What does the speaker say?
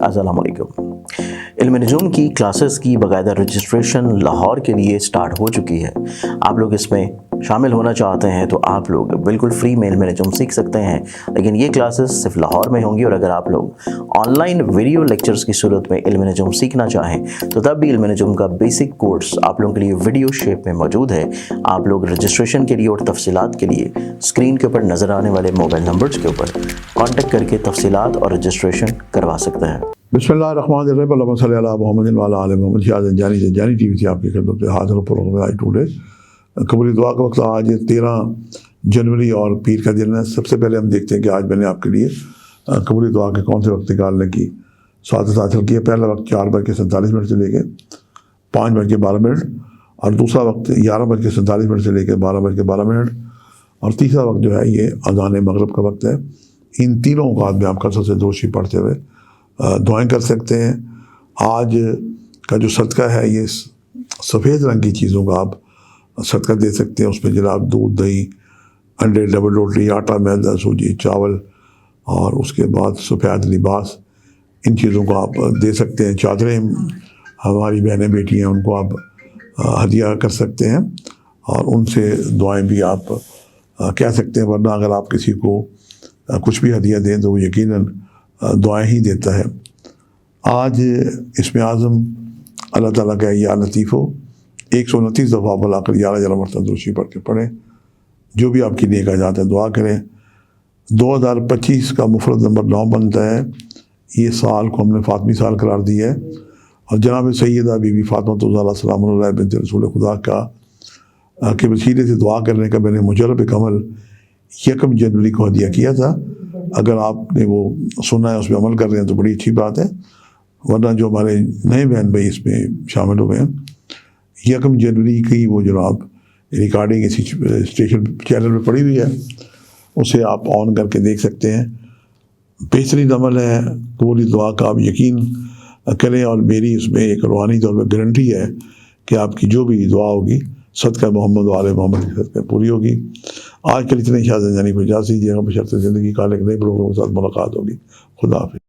السلام علیکم۔ علم نجوم کی کلاسز کی باقاعدہ رجسٹریشن لاہور کے لیے سٹارٹ ہو چکی ہے۔ آپ لوگ اس میں شامل ہونا چاہتے ہیں تو آپ لوگ بالکل فری میں علم نجوم سیکھ سکتے ہیں، لیکن یہ کلاسز صرف لاہور میں ہوں گی، اور اگر آپ لوگ آن لائن ویڈیو لیکچرز کی صورت میں علم نجوم سیکھنا چاہیں تو تب بھی علم نجوم کا بیسک کورس آپ لوگوں کے لیے ویڈیو شیپ میں موجود ہے۔ آپ لوگ رجسٹریشن کے لیے اور تفصیلات کے لیے اسکرین کے اوپر نظر آنے والے موبائل نمبرز کے اوپر کانٹیکٹ کر کے تفصیلات اور رجسٹریشن کروا سکتے ہیں۔ بسم اللہ الرحمن الرحیم، اللہم صلی علی محمد وعلی آل محمد۔ شاہد جانی ٹی وی سے آپ کی خدمت میں حاضر پروگرام آئی ٹوڈے قبولی دعا کا وقت۔ آج 13 جنوری اور پیر کا دن ہے۔ سب سے پہلے ہم دیکھتے ہیں کہ آج میں نے آپ کے لیے قبولی دعا کے کون سے وقت نکالنے کی سعادت حاصل کی ہے۔ پہلا وقت 4:47 سے لے کے 5:12، اور دوسرا وقت 11:47 سے لے کے 12:12، اور تیسرا وقت جو ہے یہ اذان مغرب کا وقت ہے۔ ان تینوں اوقات میں آپ کثرت سے دوشی پڑھتے ہوئے دعائیں کر سکتے ہیں۔ آج کا جو صدقہ ہے یہ سفید رنگ کی چیزوں کا آپ صدقہ دے سکتے ہیں۔ اس میں جناب دودھ، دہی، انڈے، ڈبل روٹی، آٹا، میدا، سوجی، چاول، اور اس کے بعد سفید لباس، ان چیزوں کو آپ دے سکتے ہیں۔ چادریں ہماری بہنیں بیٹی ہیں ان کو آپ ہدیہ کر سکتے ہیں، اور ان سے دعائیں بھی آپ کہہ سکتے ہیں، ورنہ اگر آپ کسی کو کچھ بھی ہدیہ دیں تو وہ یقیناً دعائیں ہی دیتا ہے۔ آج اسم اعظم اللہ تعالیٰ کا یا لطیف ہو 129 دفعہ بلا کر 11 مرتبہ درود پڑھ کے پڑھیں۔ جو بھی آپ کی نیک حاجات ہے دعا کریں۔ 2025 کا مفرد نمبر 9 بنتا ہے۔ یہ سال کو ہم نے فاطمی سال قرار دیا ہے، اور جناب سیدہ بی بی فاطمہ الزہرا سلام اللہ علیہا بنت رسول خدا کا کے وسیلے سے دعا کرنے کا میں نے مجرب عمل 1 جنوری کو ہدیہ کیا تھا۔ اگر آپ نے وہ سنا ہے، اس پہ عمل کر رہے ہیں تو بڑی اچھی بات ہے، ورنہ جو ہمارے نئے بہن بھائی اس میں شامل ہوئے ہیں، 1 جنوری کی وہ جناب ریکارڈنگ اسی اسٹیشن چینل پہ پڑی ہوئی ہے، اسے آپ آن کر کے دیکھ سکتے ہیں۔ بہترین عمل ہے، قبولی دعا کا آپ یقین کریں، اور میری اس میں ایک روحانی طور پہ گارنٹی ہے کہ آپ کی جو بھی دعا ہوگی صدقہ محمد و آل محمد کی صدقہ پوری ہوگی۔ آج کے لیے اتنے شاذ جانی کو اجازت دیجیے گا، بشرط زندگی کا ایک نئے پروگرام کے ساتھ ملاقات ہوگی۔ خدا حافظ۔